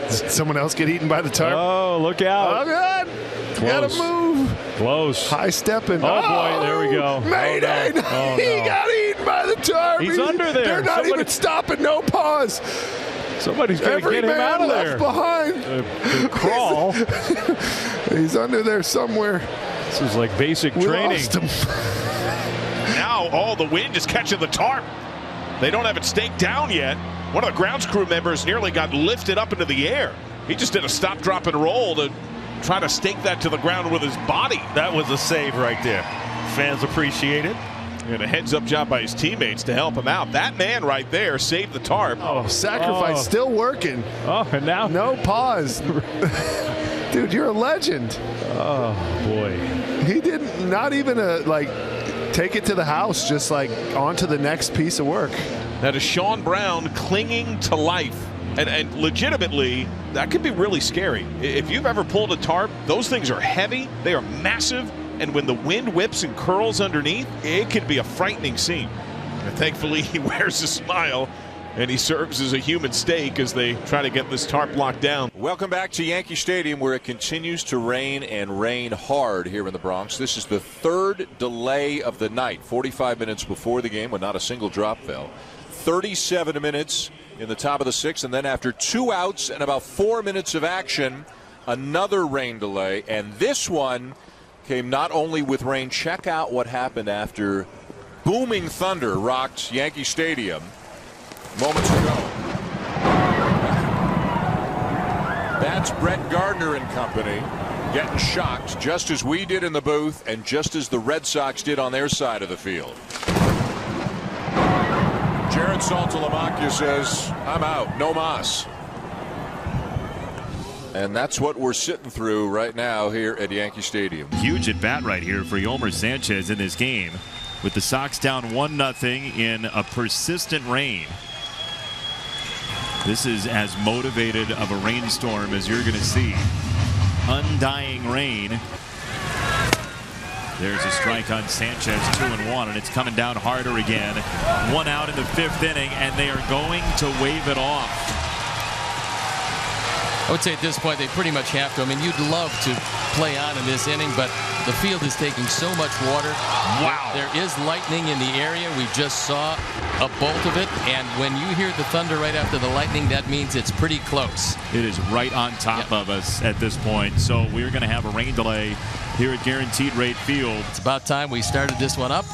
Someone else get eaten by the tarp? Oh, look out. Oh, God. Gotta move. Close. High stepping. Oh, boy, there we go. Mayday. Oh, no. He got eaten by the tarp. He's under there. They're not even stopping. No pause. Somebody's going to get him out of there. Behind. Crawl. He's under there somewhere. This is like basic training. Lost him. Now, the wind is catching the tarp. They don't have it staked down yet. One of the grounds crew members nearly got lifted up into the air. He just did a stop, drop, and roll to try to stake that to the ground with his body. That was a save right there. Fans appreciate it. And a heads-up job by his teammates to help him out. That man right there saved the tarp. Oh, sacrifice still working. Oh, and now no pause. Dude, you're a legend. Oh, boy. He didn't, not even take it to the house, just like on to the next piece of work. That is Sean Brown clinging to life. And legitimately, that could be really scary. If you've ever pulled a tarp, those things are heavy, they are massive, and when the wind whips and curls underneath, it could be a frightening scene. And thankfully, he wears a smile, and he serves as a human stake as they try to get this tarp locked down. Welcome back to Yankee Stadium, where it continues to rain and rain hard here in the Bronx. This is the third delay of the night, 45 minutes before the game when not a single drop fell. 37 minutes in the top of the sixth, and then after 2 outs and about 4 minutes of action, another rain delay. And this one came not only with rain. Check out what happened after booming thunder rocked Yankee Stadium moments ago. That's Brett Gardner and company getting shocked, just as we did in the booth and just as the Red Sox did on their side of the field. Jared Saltalamacchia says, I'm out, no mas. And that's what we're sitting through right now here at Yankee Stadium. Huge at bat right here for Yolmer Sanchez in this game, with the Sox down 1-0 in a persistent rain. This is as motivated of a rainstorm as you're going to see. Undying rain. There's a strike on Sanchez, 2-1, and it's coming down harder again. 1 out in the 5th inning, and they are going to wave it off. I would say at this point they pretty much have to. I mean, you'd love to play on in this inning, but the field is taking so much water. Wow. There is lightning in the area. We just saw a bolt of it, and when you hear the thunder right after the lightning, that means it's pretty close. It is right on top of us at this point, so we're going to have a rain delay here at Guaranteed Rate Field. It's about time we started this one up.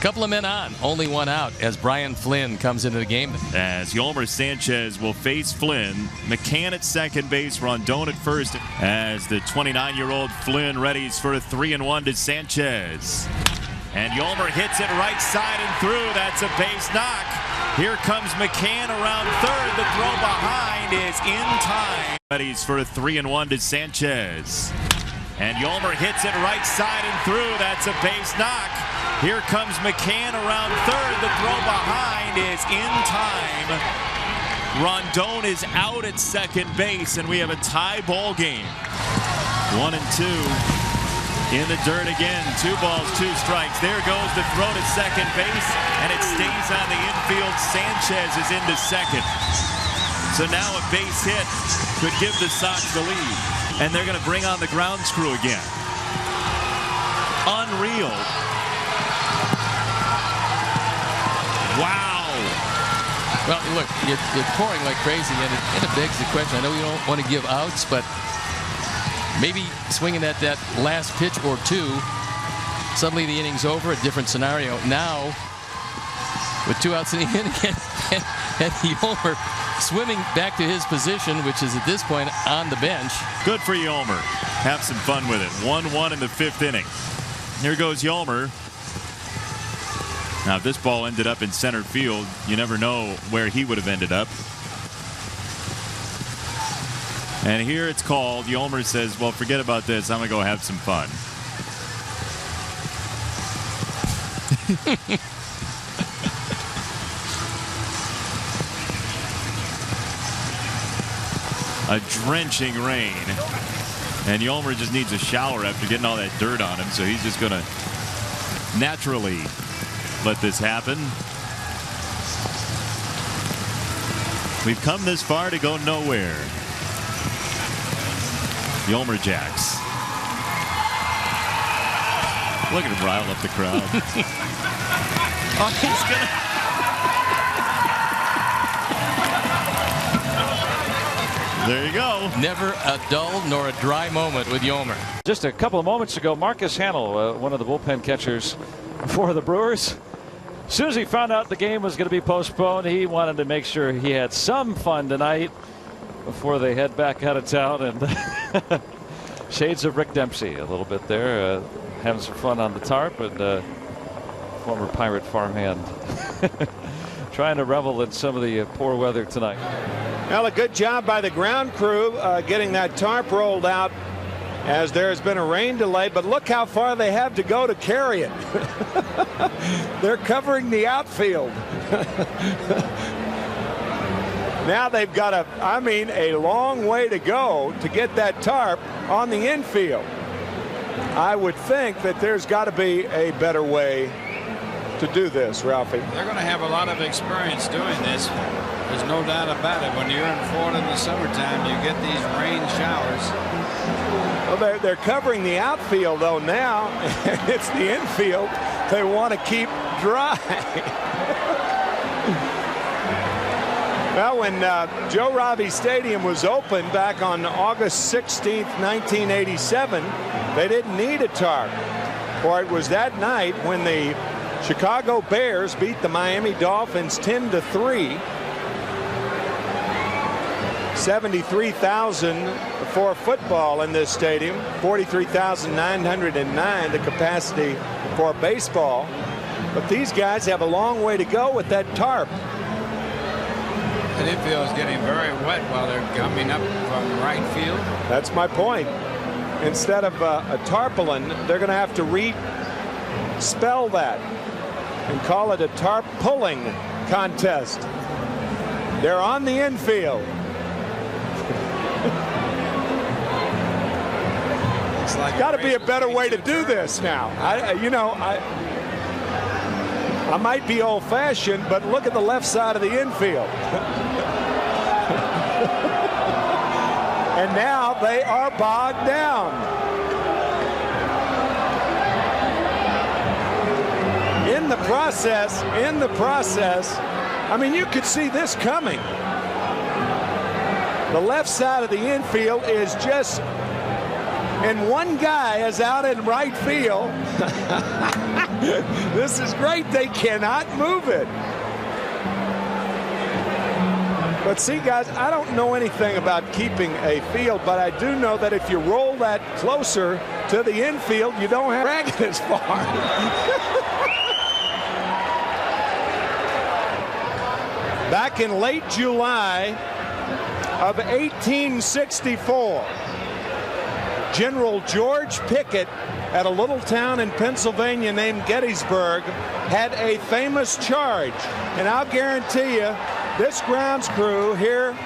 Couple of men on, only 1 out as Brian Flynn comes into the game. As Yolmer Sanchez will face Flynn. McCann at second base, Rondon at first. As the 29-year-old Flynn readies for a 3-1 to Sanchez. And Yolmer hits it right side and through. That's a base knock. Here comes McCann around third. The throw behind is in time. Readies for a 3-1 to Sanchez. And Yolmer hits it right side and through. That's a base knock. Here comes McCann around third. The throw behind is in time. Rondon is out at second base, and we have a tie ball game. 1-2 in the dirt again. 2 balls, 2 strikes. There goes the throw to second base, and it stays on the infield. Sanchez is into second. So now a base hit could give the Sox the lead. And they're going to bring on the grounds crew again. Unreal. Wow. Well, look, you're pouring like crazy, and it begs the question. I know you don't want to give outs, but maybe swinging at that last pitch or 2, suddenly the inning's over, a different scenario. Now, with 2 outs in the inning, and Yolmer swimming back to his position, which is at this point on the bench. Good for Yolmer. Have some fun with it. 1-1 in the 5th inning. Here goes Yolmer. Now, if this ball ended up in center field, you never know where he would have ended up. And here it's called. Yolmer says, well, forget about this. I'm going to go have some fun. A drenching rain. And Yolmer just needs a shower after getting all that dirt on him, so he's just going to naturally let this happen. We've come this far to go nowhere. Yomer Jacks. Look at him rile up the crowd. Oh, he's gonna. There you go. Never a dull nor a dry moment with Yomer. Just a couple of moments ago, Marcus Hanel, one of the bullpen catchers for the Brewers, as soon as he found out the game was going to be postponed, he wanted to make sure he had some fun tonight before they head back out of town. And shades of Rick Dempsey a little bit there, having some fun on the tarp, and former Pirate farmhand trying to revel in some of the poor weather tonight. Well, a good job by the ground crew getting that tarp rolled out as there has been a rain delay, but look how far they have to go to carry it. They're covering the outfield. Now they've got a long way to go to get that tarp on the infield. I would think that there's got to be a better way to do this, Ralphie. They're going to have a lot of experience doing this. There's no doubt about it. When you're in Florida in the summertime, you get these rain showers. Well, they're covering the outfield, though, now. It's the infield they want to keep dry. Well, when Joe Robbie Stadium was opened back on August 16th, 1987, they didn't need a tarp. For it was that night when the Chicago Bears beat the Miami Dolphins 10-3. 73,000 for football in this stadium, 43,909 the capacity for baseball. But these guys have a long way to go with that tarp. The infield is getting very wet while they're coming up from right field. That's my point. Instead of a tarpaulin, they're going to have to re-spell that and call it a tarp pulling contest. They're on the infield. Like got to be a better way to do this now. I might be old-fashioned, but look at the left side of the infield. And now they are bogged down. In the process, I mean, you could see this coming. The left side of the infield is just, and one guy is out in right field. This is great. They cannot move it. But see, guys, I don't know anything about keeping a field, but I do know that if you roll that closer to the infield, you don't have to drag it as far. Back in late July of 1864, General George Pickett at a little town in Pennsylvania named Gettysburg had a famous charge. And I'll guarantee you, this grounds crew here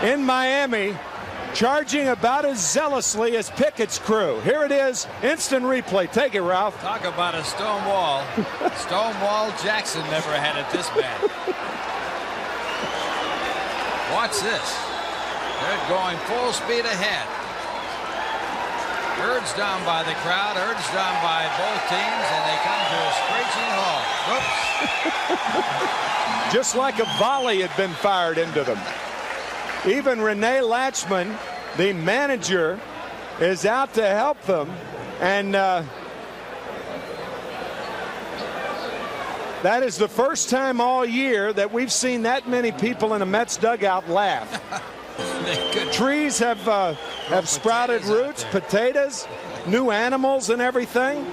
in Miami charging about as zealously as Pickett's crew. Here it is, instant replay. Take it, Ralph. Talk about a stone wall. Stonewall Jackson never had it this bad. Watch this. They're going full speed ahead. Urged down by the crowd, urged down by both teams, and they come to a screeching halt. Whoops. Just like a volley had been fired into them. Even Renee Latchman, the manager, is out to help them. And that is the first time all year that we've seen that many people in a Mets dugout laugh. Trees have sprouted roots, potatoes, new animals and everything.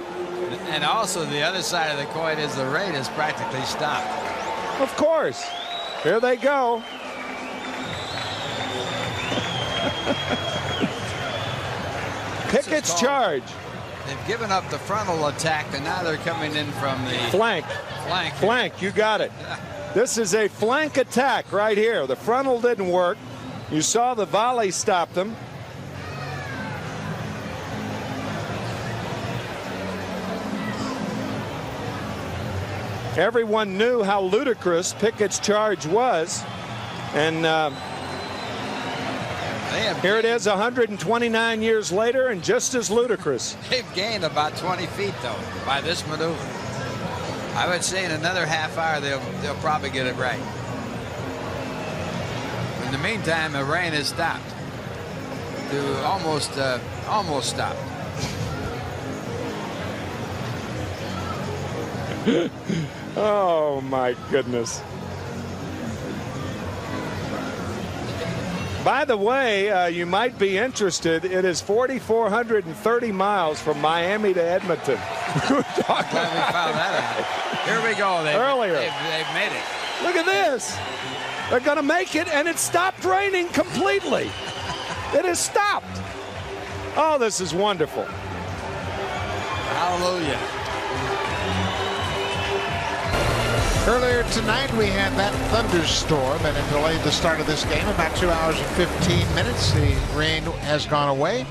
And also the other side of the coin is the rain is practically stopped. Of course. Here they go. Pickett's charge. They've given up the frontal attack, and now they're coming in from the flank. Flank, you got it. This is a flank attack right here. The frontal didn't work. You saw the volley stop them. Everyone knew how ludicrous Pickett's charge was. And here it is 129 years later and just as ludicrous. They've gained about 20 feet, though, by this maneuver. I would say in another half hour, they'll probably get it right. In the meantime, the rain has stopped. Almost stopped. Oh, my goodness. By the way, you might be interested. It is 4,430 miles from Miami to Edmonton. We were talking Glad we found that out. Here we go. Earlier. They've made it. Look at this. They're going to make it, and it stopped raining completely. It has stopped. Oh, this is wonderful. Hallelujah. Earlier tonight, we had that thunderstorm, and it delayed the start of this game about 2 hours and 15 minutes. The rain has gone away,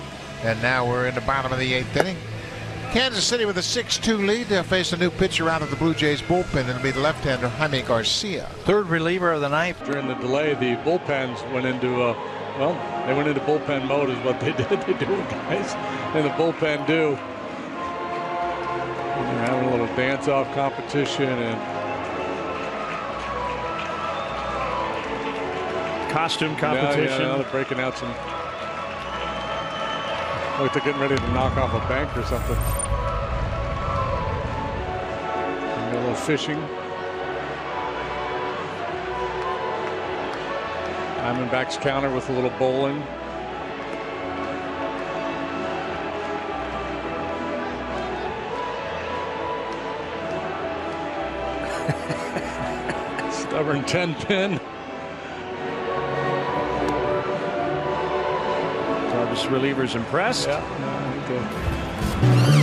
and now we're in the bottom of the 8th inning. Kansas City with a 6-2 lead. They'll face a new pitcher out of the Blue Jays bullpen. It'll be the left-hander Jaime Garcia. Third reliever of the night. During the delay, the bullpens went into they went into bullpen mode is what they did. They do what guys in the bullpen do. And they're having a little dance-off competition and costume competition. Yeah, they're breaking out some. Like they're getting ready to knock off a bank or something. And a little fishing. Diamondbacks counter with a little bowling. Stubborn 10-pin. Relievers impressed. Yeah, okay.